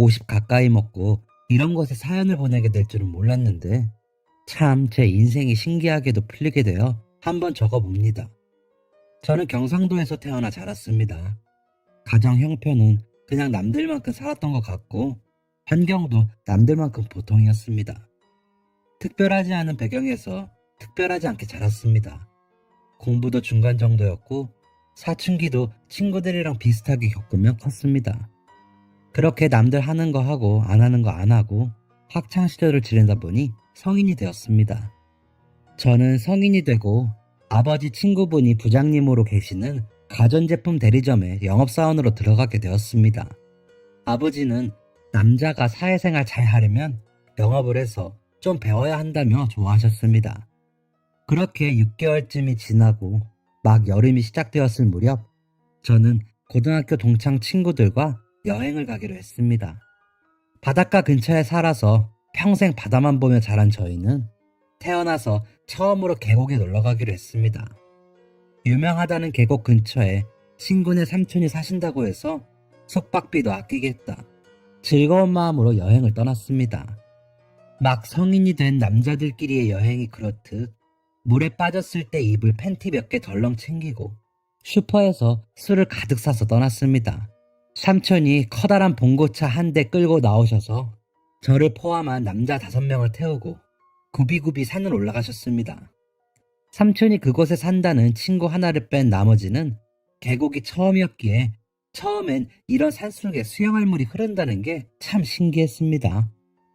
50 가까이 먹고 이런 곳에 사연을 보내게 될 줄은 몰랐는데 참 제 인생이 신기하게도 풀리게 되어 한번 적어봅니다. 저는 경상도에서 태어나 자랐습니다. 가정 형편은 그냥 남들만큼 살았던 것 같고 환경도 남들만큼 보통이었습니다. 특별하지 않은 배경에서 특별하지 않게 자랐습니다. 공부도 중간 정도였고 사춘기도 친구들이랑 비슷하게 겪으며 컸습니다. 그렇게 남들 하는 거 하고 안 하는 거 안 하고 학창 시절을 지내다 보니 성인이 되었습니다. 저는 성인이 되고 아버지 친구분이 부장님으로 계시는 가전제품 대리점에 영업사원으로 들어가게 되었습니다. 아버지는 남자가 사회생활 잘 하려면 영업을 해서 좀 배워야 한다며 좋아하셨습니다. 그렇게 6개월쯤이 지나고 막 여름이 시작되었을 무렵 저는 고등학교 동창 친구들과 여행을 가기로 했습니다. 바닷가 근처에 살아서 평생 바다만 보며 자란 저희는 태어나서 처음으로 계곡에 놀러 가기로 했습니다. 유명하다는 계곡 근처에 친구네 삼촌이 사신다고 해서 숙박비도 아끼겠다. 즐거운 마음으로 여행을 떠났습니다. 막 성인이 된 남자들끼리의 여행이 그렇듯 물에 빠졌을 때 입을 팬티 몇 개 덜렁 챙기고 슈퍼에서 술을 가득 사서 떠났습니다. 삼촌이 커다란 봉고차 한 대 끌고 나오셔서 저를 포함한 남자 5명을 태우고 굽이굽이 산을 올라가셨습니다. 삼촌이 그곳에 산다는 친구 하나를 뺀 나머지는 계곡이 처음이었기에 처음엔 이런 산속에 수영할 물이 흐른다는 게 참 신기했습니다.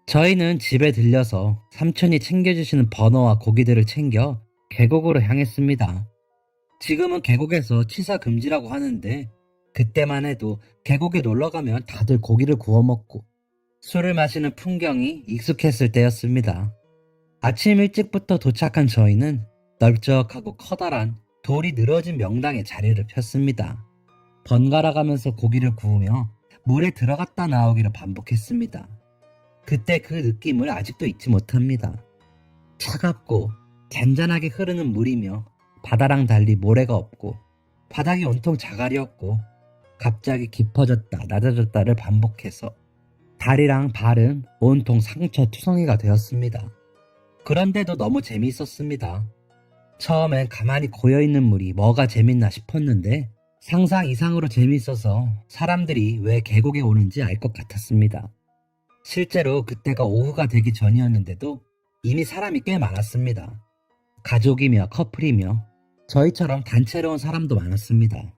저희는 집에 들려서 삼촌이 챙겨주시는 버너와 고기들을 챙겨 계곡으로 향했습니다. 지금은 계곡에서 취사 금지라고 하는데 그때만 해도 계곡에 놀러가면 다들 고기를 구워 먹고 술을 마시는 풍경이 익숙했을 때였습니다. 아침 일찍부터 도착한 저희는 넓적하고 커다란 돌이 늘어진 명당에 자리를 폈습니다. 번갈아 가면서 고기를 구우며 물에 들어갔다 나오기를 반복했습니다. 그때 그 느낌을 아직도 잊지 못합니다. 차갑고 잔잔하게 흐르는 물이며 바다랑 달리 모래가 없고 바닥이 온통 자갈이었고 갑자기 깊어졌다 낮아졌다를 반복해서 다리랑 발은 온통 상처 투성이가 되었습니다. 그런데도 너무 재미있었습니다. 처음엔 가만히 고여있는 물이 뭐가 재밌나 싶었는데 상상 이상으로 재미있어서 사람들이 왜 계곡에 오는지 알 것 같았습니다. 실제로 그때가 오후가 되기 전이었는데도 이미 사람이 꽤 많았습니다. 가족이며 커플이며 저희처럼 단체로 온 사람도 많았습니다.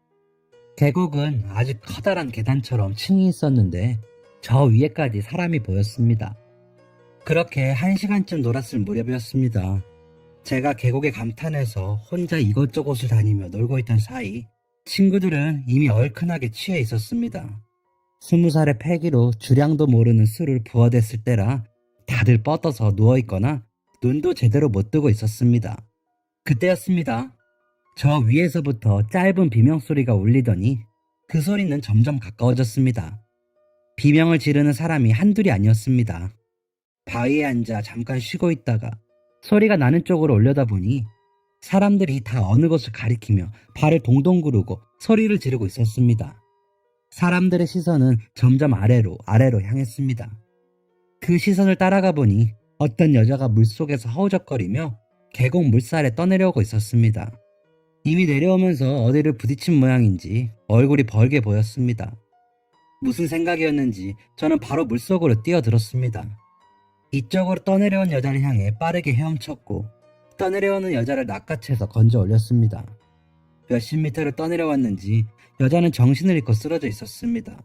계곡은 아주 커다란 계단처럼 층이 있었는데 저 위에까지 사람이 보였습니다. 그렇게 1시간쯤 놀았을 무렵이었습니다. 제가 계곡에 감탄해서 혼자 이것저것을 다니며 놀고 있던 사이 친구들은 이미 얼큰하게 취해 있었습니다. 20살의 패기로 주량도 모르는 술을 부어댔을 때라 다들 뻗어서 누워있거나 눈도 제대로 못 뜨고 있었습니다. 그때였습니다. 저 위에서부터 짧은 비명소리가 울리더니 그 소리는 점점 가까워졌습니다. 비명을 지르는 사람이 한둘이 아니었습니다. 바위에 앉아 잠깐 쉬고 있다가 소리가 나는 쪽으로 올려다보니 사람들이 다 어느 곳을 가리키며 발을 동동 구르고 소리를 지르고 있었습니다. 사람들의 시선은 점점 아래로 향했습니다. 그 시선을 따라가 보니 어떤 여자가 물속에서 허우적거리며 계곡 물살에 떠내려오고 있었습니다. 이미 내려오면서 어디를 부딪힌 모양인지 얼굴이 벌게 보였습니다. 무슨 생각이었는지 저는 바로 물속으로 뛰어들었습니다. 이쪽으로 떠내려온 여자를 향해 빠르게 헤엄쳤고 떠내려오는 여자를 낚아채서 건져 올렸습니다. 몇십 미터를 떠내려왔는지 여자는 정신을 잃고 쓰러져 있었습니다.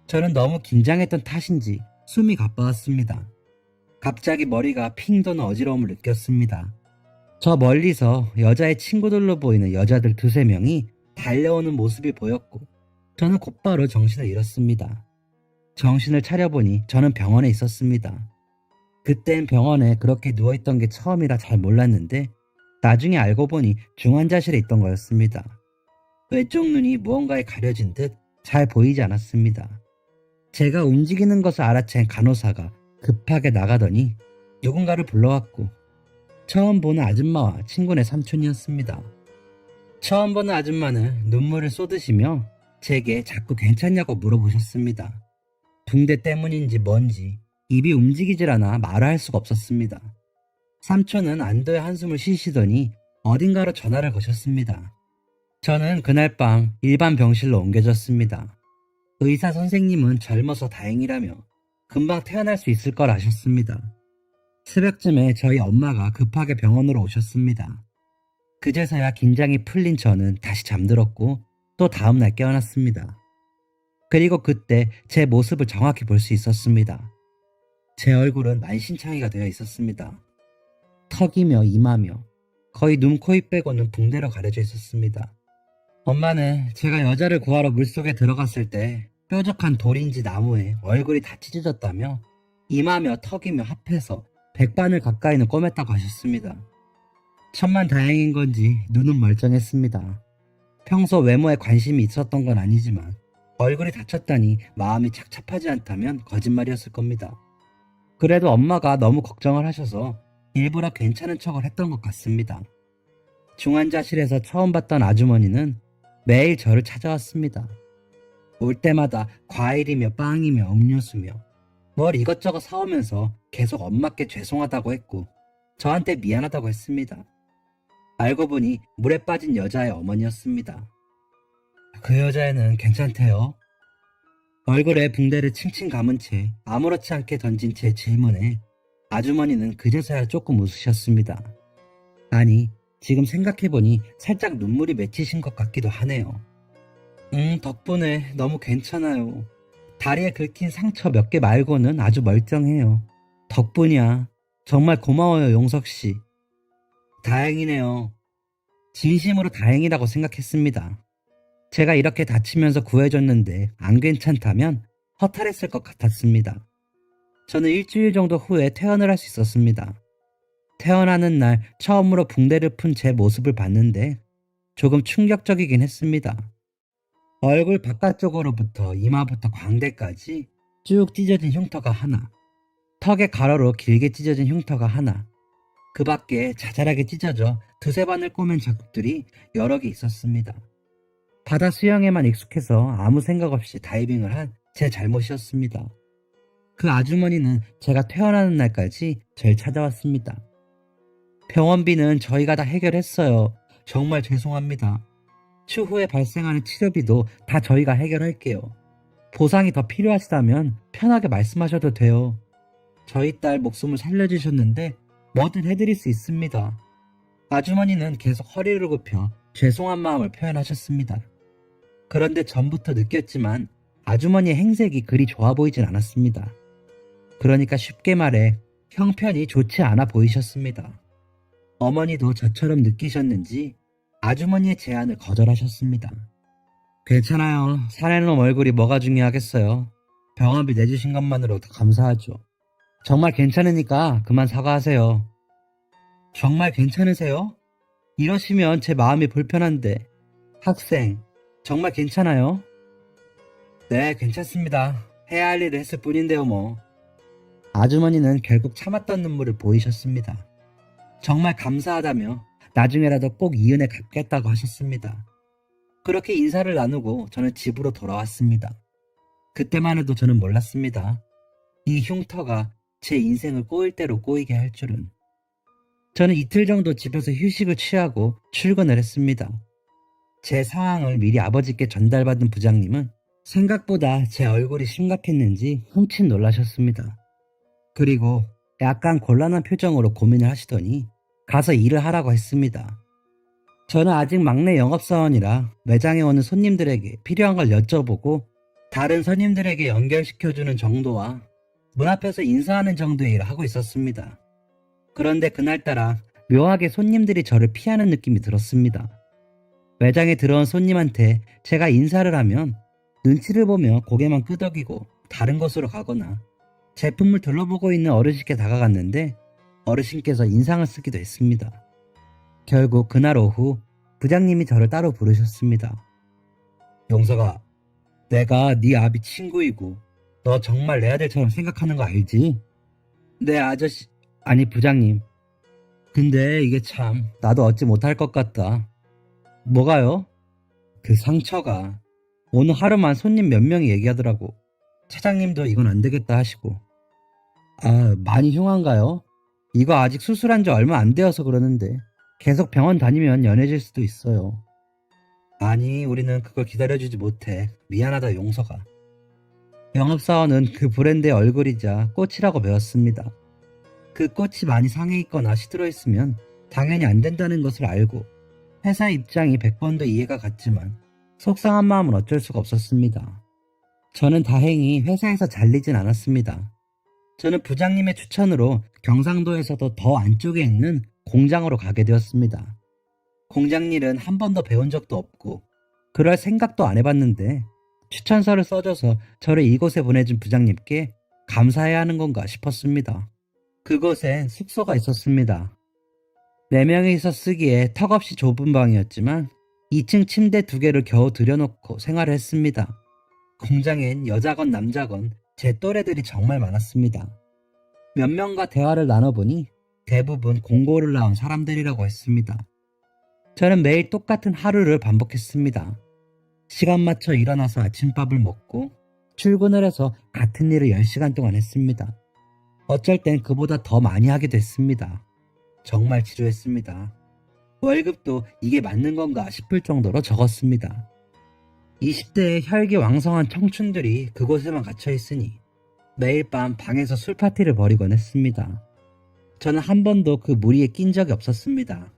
저는 너무 긴장했던 탓인지 숨이 가빠왔습니다. 갑자기 머리가 핑 도는 어지러움을 느꼈습니다. 저 멀리서 여자의 친구들로 보이는 여자들 2~3명이 달려오는 모습이 보였고 저는 곧바로 정신을 잃었습니다. 정신을 차려보니 저는 병원에 있었습니다. 그땐 병원에 그렇게 누워있던 게 처음이라 잘 몰랐는데 나중에 알고 보니 중환자실에 있던 거였습니다. 왼쪽 눈이 무언가에 가려진 듯 잘 보이지 않았습니다. 제가 움직이는 것을 알아챈 간호사가 급하게 나가더니 누군가를 불러왔고 처음 보는 아줌마와 친구네 삼촌이었습니다. 처음 보는 아줌마는 눈물을 쏟으시며 제게 자꾸 괜찮냐고 물어보셨습니다. 붕대 때문인지 뭔지 입이 움직이질 않아 말을 할 수가 없었습니다. 삼촌은 안도의 한숨을 쉬시더니 어딘가로 전화를 거셨습니다. 저는 그날 밤 일반 병실로 옮겨졌습니다. 의사 선생님은 젊어서 다행이라며 금방 태어날 수 있을 걸 아셨습니다. 새벽쯤에 저희 엄마가 급하게 병원으로 오셨습니다. 그제서야 긴장이 풀린 저는 다시 잠들었고 또 다음날 깨어났습니다. 그리고 그때 제 모습을 정확히 볼 수 있었습니다. 제 얼굴은 만신창이가 되어 있었습니다. 턱이며 이마며 거의 눈, 코, 입 빼고는 붕대로 가려져 있었습니다. 엄마는 제가 여자를 구하러 물속에 들어갔을 때 뾰족한 돌인지 나무에 얼굴이 다 찢어졌다며 이마며 턱이며 합해서 100반을 가까이는 꼬맸다고 하셨습니다. 천만 다행인 건지 눈은 멀쩡했습니다. 평소 외모에 관심이 있었던 건 아니지만 얼굴이 다쳤다니 마음이 착잡하지 않다면 거짓말이었을 겁니다. 그래도 엄마가 너무 걱정을 하셔서 일부러 괜찮은 척을 했던 것 같습니다. 중환자실에서 처음 봤던 아주머니는 매일 저를 찾아왔습니다. 올 때마다 과일이며 빵이며 음료수며 뭘 이것저것 사오면서 계속 엄마께 죄송하다고 했고 저한테 미안하다고 했습니다. 알고 보니 물에 빠진 여자의 어머니였습니다. 그 여자애는 괜찮대요. 얼굴에 붕대를 칭칭 감은 채 아무렇지 않게 던진 제 질문에 아주머니는 그제서야 조금 웃으셨습니다. 아니, 지금 생각해보니 살짝 눈물이 맺히신 것 같기도 하네요. 덕분에 너무 괜찮아요. 다리에 긁힌 상처 몇 개 말고는 아주 멀쩡해요. 덕분이야. 정말 고마워요, 용석씨. 다행이네요. 진심으로 다행이라고 생각했습니다. 제가 이렇게 다치면서 구해줬는데 안 괜찮다면 허탈했을 것 같았습니다. 저는 일주일 정도 후에 퇴원을 할 수 있었습니다. 태어나는 날 처음으로 붕대를 푼 제 모습을 봤는데 조금 충격적이긴 했습니다. 얼굴 바깥쪽으로부터 이마부터 광대까지 쭉 찢어진 흉터가 하나, 턱의 가로로 길게 찢어진 흉터가 하나, 그 밖에 자잘하게 찢어져 두세 반을 꼬맨 자국들이 여러 개 있었습니다. 바다 수영에만 익숙해서 아무 생각 없이 다이빙을 한 제 잘못이었습니다. 그 아주머니는 제가 퇴원하는 날까지 절 찾아왔습니다. 병원비는 저희가 다 해결했어요. 정말 죄송합니다. 추후에 발생하는 치료비도 다 저희가 해결할게요. 보상이 더 필요하시다면 편하게 말씀하셔도 돼요. 저희 딸 목숨을 살려주셨는데 뭐든 해드릴 수 있습니다. 아주머니는 계속 허리를 굽혀 죄송한 마음을 표현하셨습니다. 그런데 전부터 느꼈지만 아주머니의 행색이 그리 좋아 보이진 않았습니다. 그러니까 쉽게 말해 형편이 좋지 않아 보이셨습니다. 어머니도 저처럼 느끼셨는지 아주머니의 제안을 거절하셨습니다. 괜찮아요. 사내놈 얼굴이 뭐가 중요하겠어요. 병원비 내주신 것만으로도 감사하죠. 정말 괜찮으니까 그만 사과하세요. 정말 괜찮으세요? 이러시면 제 마음이 불편한데. 학생, 정말 괜찮아요? 네, 괜찮습니다. 해야 할 일을 했을 뿐인데요, 뭐. 아주머니는 결국 참았던 눈물을 보이셨습니다. 정말 감사하다며 나중에라도 꼭 이 은혜 갚겠다고 하셨습니다. 그렇게 인사를 나누고 저는 집으로 돌아왔습니다. 그때만 해도 저는 몰랐습니다. 이 흉터가 제 인생을 꼬일 대로 꼬이게 할 줄은. 저는 이틀 정도 집에서 휴식을 취하고 출근을 했습니다. 제 상황을 미리 아버지께 전달받은 부장님은 생각보다 제 얼굴이 심각했는지 흠칫 놀라셨습니다. 그리고 약간 곤란한 표정으로 고민을 하시더니 가서 일을 하라고 했습니다. 저는 아직 막내 영업사원이라 매장에 오는 손님들에게 필요한 걸 여쭤보고 다른 손님들에게 연결시켜주는 정도와 문 앞에서 인사하는 정도의 일을 하고 있었습니다. 그런데 그날따라 묘하게 손님들이 저를 피하는 느낌이 들었습니다. 매장에 들어온 손님한테 제가 인사를 하면 눈치를 보며 고개만 끄덕이고 다른 곳으로 가거나 제품을 둘러보고 있는 어르신께 다가갔는데 어르신께서 인상을 쓰기도 했습니다. 결국 그날 오후 부장님이 저를 따로 부르셨습니다. 용서가, 내가 네 아비 친구이고 너 정말 내 아들처럼 생각하는 거 알지? 네, 아저씨. 아니, 부장님. 근데 이게 참 나도 얻지 못할 것 같다. 뭐가요? 그 상처가 오늘 하루만 손님 몇 명이 얘기하더라고. 차장님도 이건 안 되겠다 하시고. 아, 많이 흉한가요? 이거 아직 수술한 지 얼마 안 되어서 그러는데 계속 병원 다니면 연해질 수도 있어요. 아니, 우리는 그걸 기다려주지 못해. 미안하다, 용서가. 영업사원은 그 브랜드의 얼굴이자 꽃이라고 배웠습니다. 그 꽃이 많이 상해 있거나 시들어 있으면 당연히 안 된다는 것을 알고 회사의 입장이 100번도 이해가 갔지만 속상한 마음은 어쩔 수가 없었습니다. 저는 다행히 회사에서 잘리진 않았습니다. 저는 부장님의 추천으로 경상도에서도 더 안쪽에 있는 공장으로 가게 되었습니다. 공장 일은 한 번도 배운 적도 없고 그럴 생각도 안 해봤는데 추천서를 써줘서 저를 이곳에 보내준 부장님께 감사해야 하는 건가 싶었습니다. 그곳엔 숙소가 있었습니다. 4명이서 쓰기에 턱없이 좁은 방이었지만 2층 침대 2개를 겨우 들여놓고 생활을 했습니다. 공장엔 여자건 남자건 제 또래들이 정말 많았습니다. 몇 명과 대화를 나눠보니 대부분 공고를 나온 사람들이라고 했습니다. 저는 매일 똑같은 하루를 반복했습니다. 시간 맞춰 일어나서 아침밥을 먹고 출근을 해서 같은 일을 10시간 동안 했습니다. 어쩔 땐 그보다 더 많이 하게 됐습니다. 정말 지루했습니다. 월급도 이게 맞는 건가 싶을 정도로 적었습니다. 20대의 혈기왕성한 청춘들이 그곳에만 갇혀 있으니 매일 밤 방에서 술파티를 벌이곤 했습니다. 저는 한 번도 그 무리에 낀 적이 없었습니다.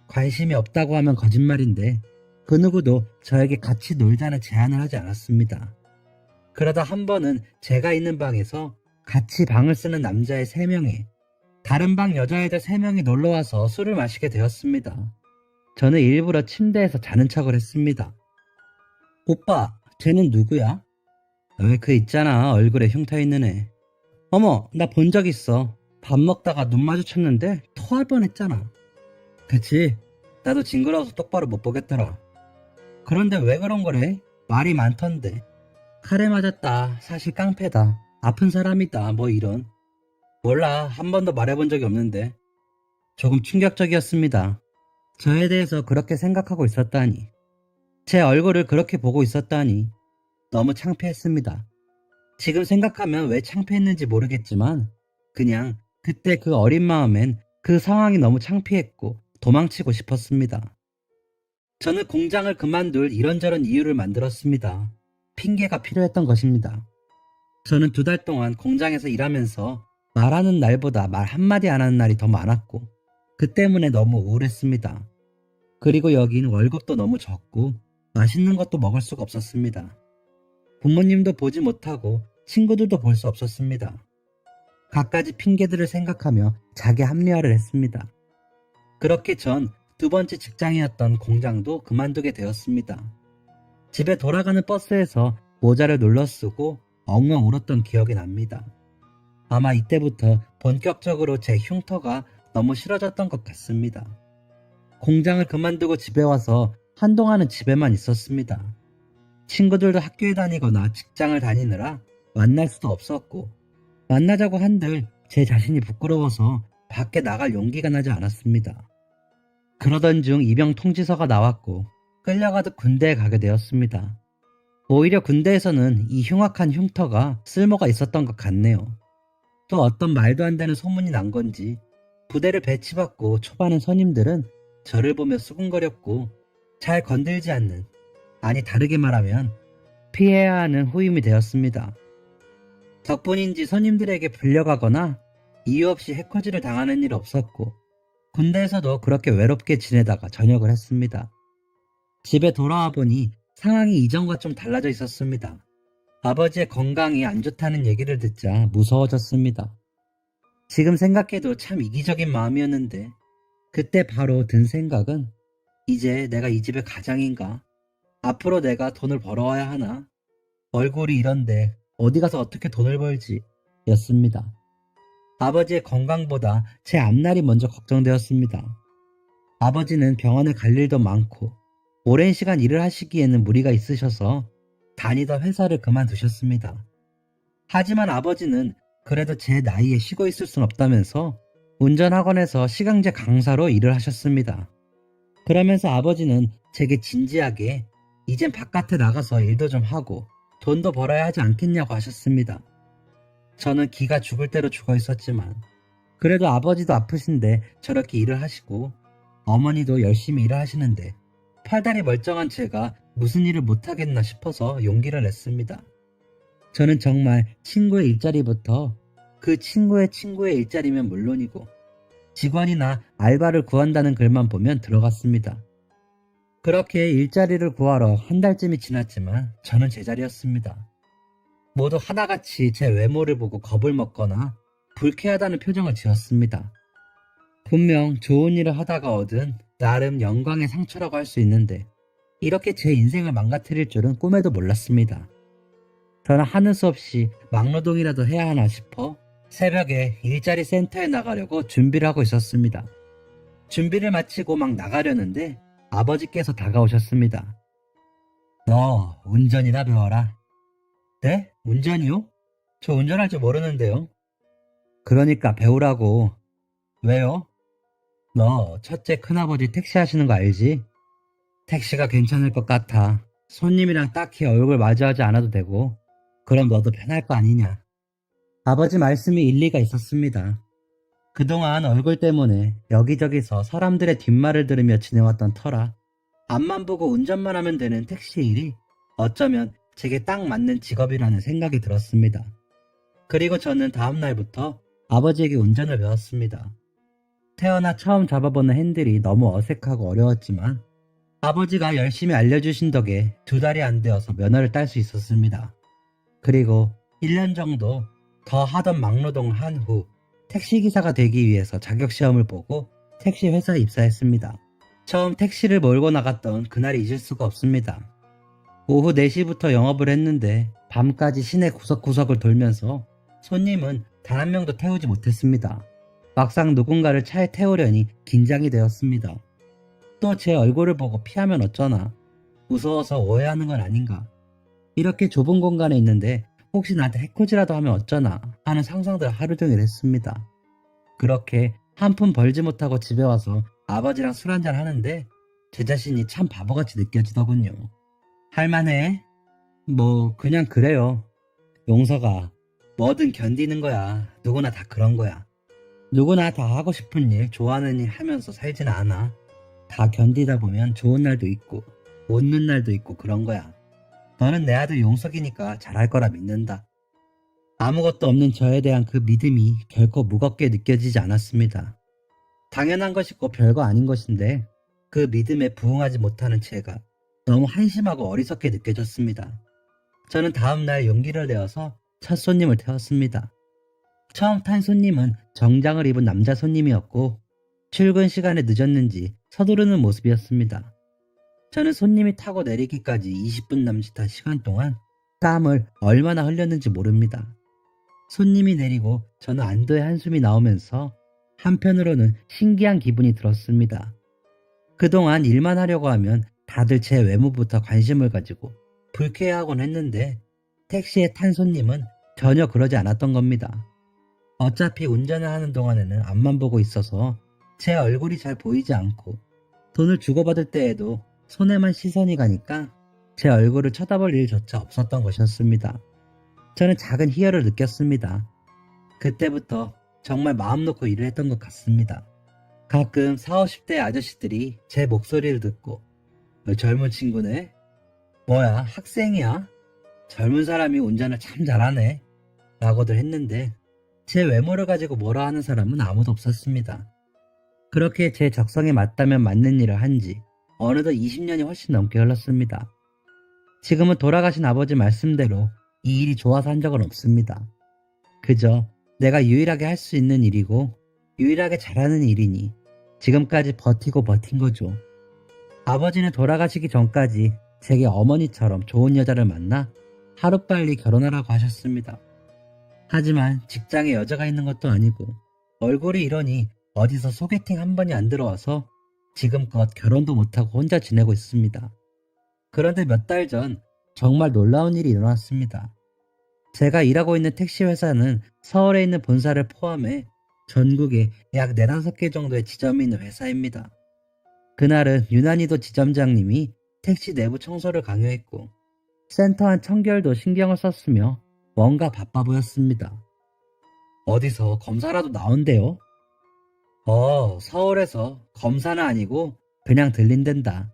관심이 없다고 하면 거짓말인데 그 누구도 저에게 같이 놀자는 제안을 하지 않았습니다. 그러다 한 번은 제가 있는 방에서 같이 방을 쓰는 남자의 3명에 다른 방 여자애들 3명이 놀러와서 술을 마시게 되었습니다. 저는 일부러 침대에서 자는 척을 했습니다. 오빠, 쟤는 누구야? 왜 그 있잖아, 얼굴에 흉터 있는 애. 어머, 나 본 적 있어. 밥 먹다가 눈 마주쳤는데 토할 뻔했잖아. 그치? 나도 징그러워서 똑바로 못 보겠더라. 그런데 왜 그런 거래? 말이 많던데. 칼에 맞았다. 사실 깡패다. 아픈 사람이다. 뭐 이런. 몰라. 한 번도 말해본 적이 없는데. 조금 충격적이었습니다. 저에 대해서 그렇게 생각하고 있었다니. 제 얼굴을 그렇게 보고 있었다니. 너무 창피했습니다. 지금 생각하면 왜 창피했는지 모르겠지만 그냥 그때 그 어린 마음엔 그 상황이 너무 창피했고 도망치고 싶었습니다. 저는 공장을 그만둘 이런저런 이유를 만들었습니다. 핑계가 필요했던 것입니다. 저는 2달 동안 공장에서 일하면서 말하는 날보다 말 한마디 안 하는 날이 더 많았고 그 때문에 너무 우울했습니다. 그리고 여긴 월급도 너무 적고 맛있는 것도 먹을 수가 없었습니다. 부모님도 보지 못하고 친구들도 볼 수 없었습니다. 갖가지 핑계들을 생각하며 자기 합리화를 했습니다. 그렇게 전 2번째 직장이었던 공장도 그만두게 되었습니다. 집에 돌아가는 버스에서 모자를 눌러 쓰고 엉엉 울었던 기억이 납니다. 아마 이때부터 본격적으로 제 흉터가 너무 싫어졌던 것 같습니다. 공장을 그만두고 집에 와서 한동안은 집에만 있었습니다. 친구들도 학교에 다니거나 직장을 다니느라 만날 수도 없었고 만나자고 한들 제 자신이 부끄러워서 밖에 나갈 용기가 나지 않았습니다. 그러던 중 입영 통지서가 나왔고 끌려가듯 군대에 가게 되었습니다. 오히려 군대에서는 이 흉악한 흉터가 쓸모가 있었던 것 같네요. 또 어떤 말도 안 되는 소문이 난 건지 부대를 배치받고 초반엔 선임들은 저를 보며 수군거렸고 잘 건들지 않는, 아니 다르게 말하면 피해야 하는 후임이 되었습니다. 덕분인지 선임들에게 불려가거나 이유 없이 해코지를 당하는 일 없었고 군대에서도 그렇게 외롭게 지내다가 전역을 했습니다. 집에 돌아와 보니 상황이 이전과 좀 달라져 있었습니다. 아버지의 건강이 안 좋다는 얘기를 듣자 무서워졌습니다. 지금 생각해도 참 이기적인 마음이었는데 그때 바로 든 생각은 이제 내가 이 집의 가장인가? 앞으로 내가 돈을 벌어와야 하나? 얼굴이 이런데 어디 가서 어떻게 돈을 벌지? 였습니다. 아버지의 건강보다 제 앞날이 먼저 걱정되었습니다. 아버지는 병원에 갈 일도 많고 오랜 시간 일을 하시기에는 무리가 있으셔서 다니던 회사를 그만두셨습니다. 하지만 아버지는 그래도 제 나이에 쉬고 있을 순 없다면서 운전학원에서 시강제 강사로 일을 하셨습니다. 그러면서 아버지는 제게 진지하게 이젠 바깥에 나가서 일도 좀 하고 돈도 벌어야 하지 않겠냐고 하셨습니다. 저는 기가 죽을 대로 죽어 있었지만 그래도 아버지도 아프신데 저렇게 일을 하시고 어머니도 열심히 일을 하시는데 팔다리 멀쩡한 제가 무슨 일을 못하겠나 싶어서 용기를 냈습니다. 저는 정말 친구의 일자리부터 그 친구의 친구의 일자리면 물론이고 직원이나 알바를 구한다는 글만 보면 들어갔습니다. 그렇게 일자리를 구하러 한 달쯤이 지났지만 저는 제자리였습니다. 모두 하나같이 제 외모를 보고 겁을 먹거나 불쾌하다는 표정을 지었습니다. 분명 좋은 일을 하다가 얻은 나름 영광의 상처라고 할 수 있는데 이렇게 제 인생을 망가뜨릴 줄은 꿈에도 몰랐습니다. 저는 하는 수 없이 막노동이라도 해야 하나 싶어 새벽에 일자리 센터에 나가려고 준비를 하고 있었습니다. 준비를 마치고 막 나가려는데 아버지께서 다가오셨습니다. 너 운전이나 배워라. 네? 운전이요? 저 운전할 줄 모르는데요. 그러니까 배우라고. 왜요? 너 첫째 큰아버지 택시 하시는 거 알지? 택시가 괜찮을 것 같아. 손님이랑 딱히 얼굴 마주하지 않아도 되고 그럼 너도 편할 거 아니냐. 아버지 말씀이 일리가 있었습니다. 그동안 얼굴 때문에 여기저기서 사람들의 뒷말을 들으며 지내왔던 터라 앞만 보고 운전만 하면 되는 택시 일이 어쩌면 제게 딱 맞는 직업이라는 생각이 들었습니다. 그리고 저는 다음 날부터 아버지에게 운전을 배웠습니다. 태어나 처음 잡아보는 핸들이 너무 어색하고 어려웠지만 아버지가 열심히 알려주신 덕에 2달이 안 되어서 면허를 딸 수 있었습니다. 그리고 1년 정도 더 하던 막노동을 한 후 택시기사가 되기 위해서 자격시험을 보고 택시 회사에 입사했습니다. 처음 택시를 몰고 나갔던 그날이 잊을 수가 없습니다. 오후 4시부터 영업을 했는데 밤까지 시내 구석구석을 돌면서 손님은 단 한 명도 태우지 못했습니다. 막상 누군가를 차에 태우려니 긴장이 되었습니다. 또 제 얼굴을 보고 피하면 어쩌나, 무서워서 오해하는 건 아닌가, 이렇게 좁은 공간에 있는데 혹시 나한테 해코지라도 하면 어쩌나 하는 상상들 하루 종일 했습니다. 그렇게 한 푼 벌지 못하고 집에 와서 아버지랑 술 한잔 하는데 제 자신이 참 바보같이 느껴지더군요. 할만해? 뭐 그냥 그래요. 용서가 뭐든 견디는 거야. 누구나 다 그런 거야. 누구나 다 하고 싶은 일, 좋아하는 일 하면서 살진 않아. 다 견디다 보면 좋은 날도 있고 웃는 날도 있고 그런 거야. 너는 내 아들 용석이니까 잘할 거라 믿는다. 아무것도 없는 저에 대한 그 믿음이 결코 무겁게 느껴지지 않았습니다. 당연한 것이고 별거 아닌 것인데 그 믿음에 부응하지 못하는 제가 너무 한심하고 어리석게 느껴졌습니다. 저는 다음날 용기를 내어서 첫 손님을 태웠습니다. 처음 탄 손님은 정장을 입은 남자 손님이었고 출근 시간에 늦었는지 서두르는 모습이었습니다. 저는 손님이 타고 내리기까지 20분 남짓한 시간 동안 땀을 얼마나 흘렸는지 모릅니다. 손님이 내리고 저는 안도의 한숨이 나오면서 한편으로는 신기한 기분이 들었습니다. 그동안 일만 하려고 하면 다들 제 외모부터 관심을 가지고 불쾌해하곤 했는데 택시에 탄 손님은 전혀 그러지 않았던 겁니다. 어차피 운전을 하는 동안에는 앞만 보고 있어서 제 얼굴이 잘 보이지 않고 돈을 주고받을 때에도 손에만 시선이 가니까 제 얼굴을 쳐다볼 일조차 없었던 것이었습니다. 저는 작은 희열을 느꼈습니다. 그때부터 정말 마음 놓고 일을 했던 것 같습니다. 가끔 40, 50대 아저씨들이 제 목소리를 듣고 젊은 친구네? 뭐야 학생이야? 젊은 사람이 운전을 참 잘하네 라고들 했는데 제 외모를 가지고 뭐라 하는 사람은 아무도 없었습니다. 그렇게 제 적성에 맞다면 맞는 일을 한지 어느덧 20년이 훨씬 넘게 흘렀습니다. 지금은 돌아가신 아버지 말씀대로 이 일이 좋아서 한 적은 없습니다. 그저 내가 유일하게 할 수 있는 일이고 유일하게 잘하는 일이니 지금까지 버티고 버틴 거죠. 아버지는 돌아가시기 전까지 제게 어머니처럼 좋은 여자를 만나 하루빨리 결혼하라고 하셨습니다. 하지만 직장에 여자가 있는 것도 아니고 얼굴이 이러니 어디서 소개팅 한 번이 안 들어와서 지금껏 결혼도 못하고 혼자 지내고 있습니다. 그런데 몇 달 전 정말 놀라운 일이 일어났습니다. 제가 일하고 있는 택시 회사는 서울에 있는 본사를 포함해 전국에 약 4~5개 정도의 지점이 있는 회사입니다. 그날은 유난히도 지점장님이 택시 내부 청소를 강요했고 센터 한 청결도 신경을 썼으며 뭔가 바빠 보였습니다. 어디서 검사라도 나온대요? 서울에서 검사는 아니고 그냥 들린댄다.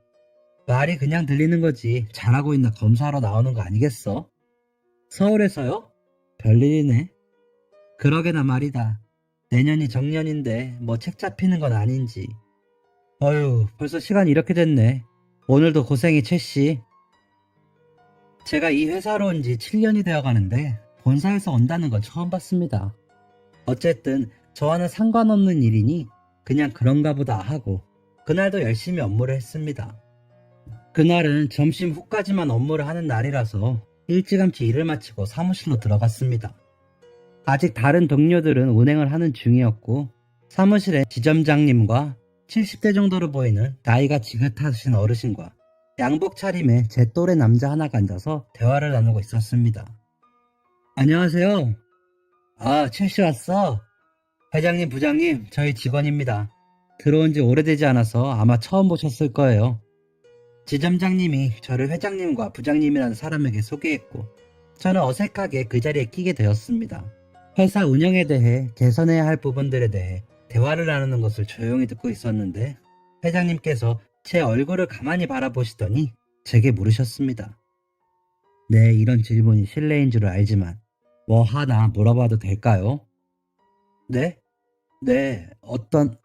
말이 그냥 들리는 거지 잘하고 있나 검사하러 나오는 거 아니겠어? 서울에서요? 별일이네. 그러게나 말이다. 내년이 정년인데 뭐 책 잡히는 건 아닌지. 어휴, 벌써 시간이 이렇게 됐네. 오늘도 고생이 최씨. 제가 이 회사로 온 지 7년이 되어 가는데 본사에서 온다는 건 처음 봤습니다. 어쨌든 저와는 상관없는 일이니 그냥 그런가 보다 하고 그날도 열심히 업무를 했습니다. 그날은 점심 후까지만 업무를 하는 날이라서 일찌감치 일을 마치고 사무실로 들어갔습니다. 아직 다른 동료들은 운행을 하는 중이었고 사무실에 지점장님과 70대 정도로 보이는 나이가 지긋하신 어르신과 양복 차림의 제 또래 남자 하나가 앉아서 대화를 나누고 있었습니다. 안녕하세요. 아, 최씨 왔어? 회장님, 부장님, 저희 직원입니다. 들어온 지 오래되지 않아서 아마 처음 보셨을 거예요. 지점장님이 저를 회장님과 부장님이라는 사람에게 소개했고 저는 어색하게 그 자리에 끼게 되었습니다. 회사 운영에 대해 개선해야 할 부분들에 대해 대화를 나누는 것을 조용히 듣고 있었는데 회장님께서 제 얼굴을 가만히 바라보시더니 제게 물으셨습니다. 네, 이런 질문이 실례인 줄 알지만 뭐 하나 물어봐도 될까요? 네? 네, 어떤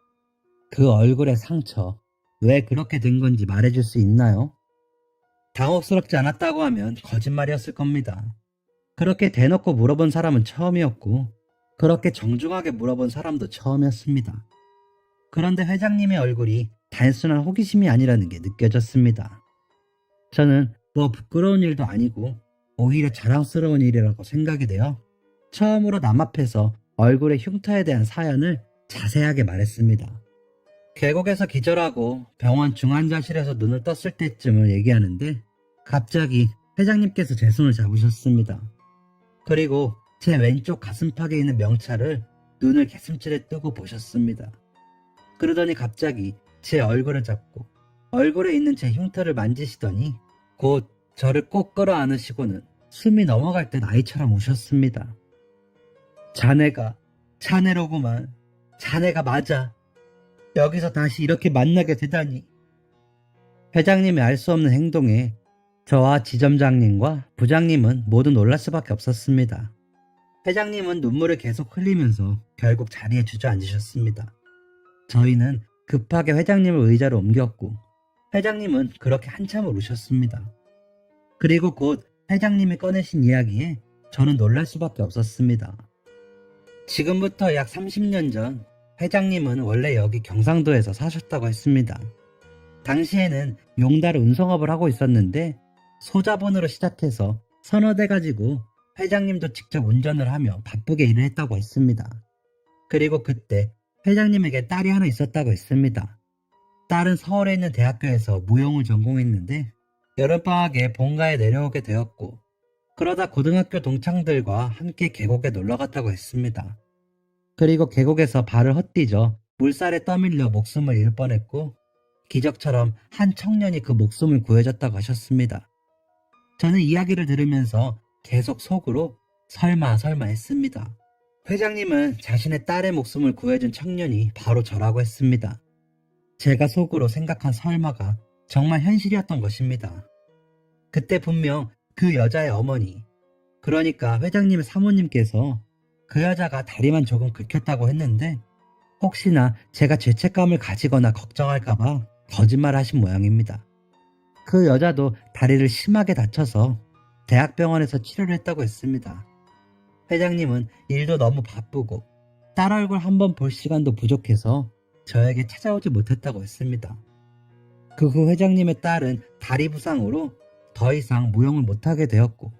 그 얼굴의 상처 왜 그렇게 된 건지 말해줄 수 있나요? 당혹스럽지 않았다고 하면 거짓말이었을 겁니다. 그렇게 대놓고 물어본 사람은 처음이었고 그렇게 정중하게 물어본 사람도 처음이었습니다. 그런데 회장님의 얼굴이 단순한 호기심이 아니라는 게 느껴졌습니다. 저는 뭐 부끄러운 일도 아니고 오히려 자랑스러운 일이라고 생각이 되어 처음으로 남 앞에서 얼굴의 흉터에 대한 사연을 자세하게 말했습니다. 계곡에서 기절하고 병원 중환자실에서 눈을 떴을 때쯤을 얘기하는데 갑자기 회장님께서 제 손을 잡으셨습니다. 그리고 제 왼쪽 가슴팍에 있는 명찰을 눈을 개슴줄에 뜨고 보셨습니다. 그러더니 갑자기 제 얼굴을 잡고 얼굴에 있는 제 흉터를 만지시더니 곧 저를 꼭 끌어안으시고는 숨이 넘어갈 듯 아이처럼 우셨습니다. 자네로구만. 자네가 맞아. 여기서 다시 이렇게 만나게 되다니. 회장님의 알 수 없는 행동에 저와 지점장님과 부장님은 모두 놀랄 수밖에 없었습니다. 회장님은 눈물을 계속 흘리면서 결국 자리에 주저앉으셨습니다. 저희는 급하게 회장님을 의자로 옮겼고 회장님은 그렇게 한참을 우셨습니다. 그리고 곧 회장님이 꺼내신 이야기에 저는 놀랄 수밖에 없었습니다. 지금부터 약 30년 전 회장님은 원래 여기 경상도에서 사셨다고 했습니다. 당시에는 용달 운송업을 하고 있었는데 소자본으로 시작해서 서너 대 가지고 회장님도 직접 운전을 하며 바쁘게 일을 했다고 했습니다. 그리고 그때 회장님에게 딸이 하나 있었다고 했습니다. 딸은 서울에 있는 대학교에서 무용을 전공했는데 여름방학에 본가에 내려오게 되었고 그러다 고등학교 동창들과 함께 계곡에 놀러 갔다고 했습니다. 그리고 계곡에서 발을 헛디져 물살에 떠밀려 목숨을 잃을 뻔했고 기적처럼 한 청년이 그 목숨을 구해줬다고 하셨습니다. 저는 이야기를 들으면서 계속 속으로 설마 했습니다. 회장님은 자신의 딸의 목숨을 구해준 청년이 바로 저라고 했습니다. 제가 속으로 생각한 설마가 정말 현실이었던 것입니다. 그때 분명 그 여자의 어머니, 그러니까 회장님의 사모님께서 그 여자가 다리만 조금 긁혔다고 했는데 혹시나 제가 죄책감을 가지거나 걱정할까봐 거짓말하신 모양입니다. 그 여자도 다리를 심하게 다쳐서 대학병원에서 치료를 했다고 했습니다. 회장님은 일도 너무 바쁘고 딸 얼굴 한번 볼 시간도 부족해서 저에게 찾아오지 못했다고 했습니다. 그 후 회장님의 딸은 다리 부상으로 더 이상 무용을 못하게 되었고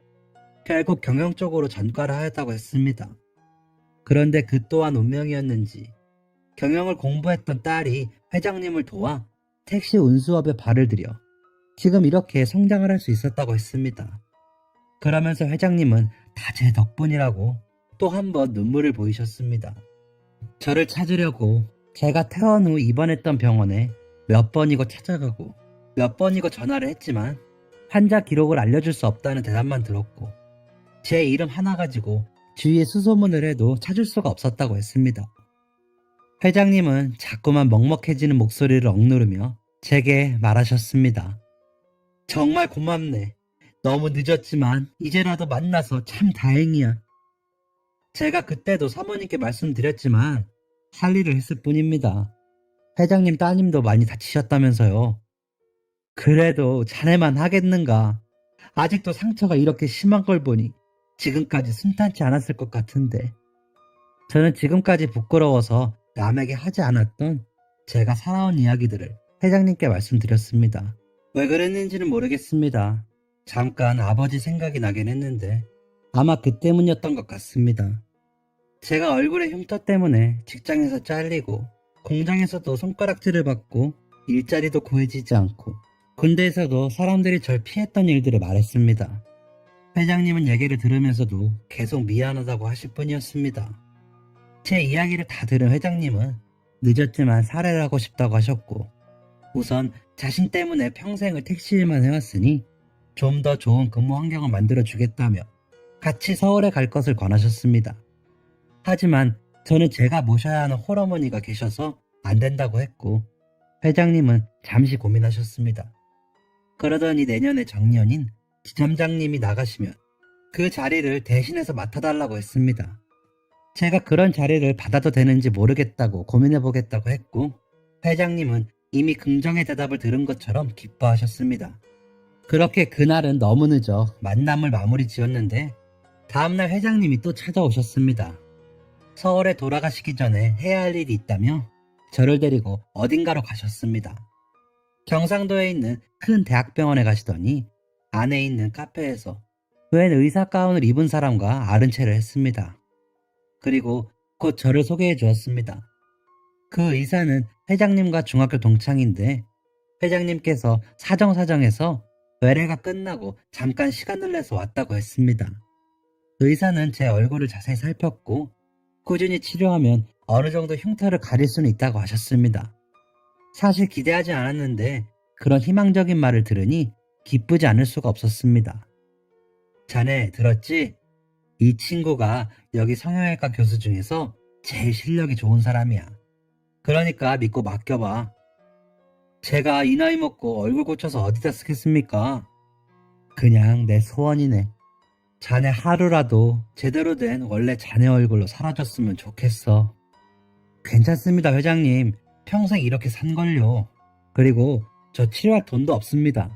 결국 경영 쪽으로 전과를 하였다고 했습니다. 그런데 그 또한 운명이었는지 경영을 공부했던 딸이 회장님을 도와 택시 운수업에 발을 들여 지금 이렇게 성장을 할 수 있었다고 했습니다. 그러면서 회장님은 다 제 덕분이라고 또 한 번 눈물을 보이셨습니다. 저를 찾으려고 제가 퇴원 후 입원했던 병원에 몇 번이고 찾아가고 몇 번이고 전화를 했지만 환자 기록을 알려줄 수 없다는 대답만 들었고 제 이름 하나 가지고 주위에 수소문을 해도 찾을 수가 없었다고 했습니다. 회장님은 자꾸만 먹먹해지는 목소리를 억누르며 제게 말하셨습니다. 정말 고맙네. 너무 늦었지만 이제라도 만나서 참 다행이야. 제가 그때도 사모님께 말씀드렸지만 할 일을 했을 뿐입니다. 회장님 따님도 많이 다치셨다면서요. 그래도 자네만 하겠는가. 아직도 상처가 이렇게 심한 걸 보니 지금까지 순탄치 않았을 것 같은데. 저는 지금까지 부끄러워서 남에게 하지 않았던 제가 살아온 이야기들을 회장님께 말씀드렸습니다. 왜 그랬는지는 모르겠습니다. 잠깐 아버지 생각이 나긴 했는데 아마 그 때문이었던 것 같습니다. 제가 얼굴에 흉터 때문에 직장에서 잘리고 공장에서도 손가락질을 받고 일자리도 구해지지 않고 군대에서도 사람들이 절 피했던 일들을 말했습니다. 회장님은 얘기를 들으면서도 계속 미안하다고 하실 뿐이었습니다. 제 이야기를 다 들은 회장님은 늦었지만 살해를 하고 싶다고 하셨고 우선 자신 때문에 평생을 택시일만 해왔으니 좀 더 좋은 근무 환경을 만들어주겠다며 같이 서울에 갈 것을 권하셨습니다. 하지만 저는 제가 모셔야 하는 홀어머니가 계셔서 안 된다고 했고 회장님은 잠시 고민하셨습니다. 그러더니 내년에 정년인 지점장님이 나가시면 그 자리를 대신해서 맡아달라고 했습니다. 제가 그런 자리를 받아도 되는지 모르겠다고 고민해보겠다고 했고 회장님은 이미 긍정의 대답을 들은 것처럼 기뻐하셨습니다. 그렇게 그날은 너무 늦어 만남을 마무리 지었는데 다음날 회장님이 또 찾아오셨습니다. 서울에 돌아가시기 전에 해야 할 일이 있다며 저를 데리고 어딘가로 가셨습니다. 경상도에 있는 큰 대학병원에 가시더니 안에 있는 카페에서 웬 의사 가운을 입은 사람과 아른 체를 했습니다. 그리고 곧 저를 소개해 주었습니다. 그 의사는 회장님과 중학교 동창인데 회장님께서 사정사정해서 외래가 끝나고 잠깐 시간을 내서 왔다고 했습니다. 의사는 제 얼굴을 자세히 살폈고 꾸준히 치료하면 어느 정도 흉터를 가릴 수는 있다고 하셨습니다. 사실 기대하지 않았는데 그런 희망적인 말을 들으니 기쁘지 않을 수가 없었습니다. 자네 들었지? 이 친구가 여기 성형외과 교수 중에서 제일 실력이 좋은 사람이야. 그러니까 믿고 맡겨봐. 제가 이 나이 먹고 얼굴 고쳐서 어디다 쓰겠습니까? 그냥 내 소원이네. 자네 하루라도 제대로 된 원래 자네 얼굴로 사라졌으면 좋겠어. 괜찮습니다, 회장님. 평생 이렇게 산걸요. 그리고 저 치료할 돈도 없습니다.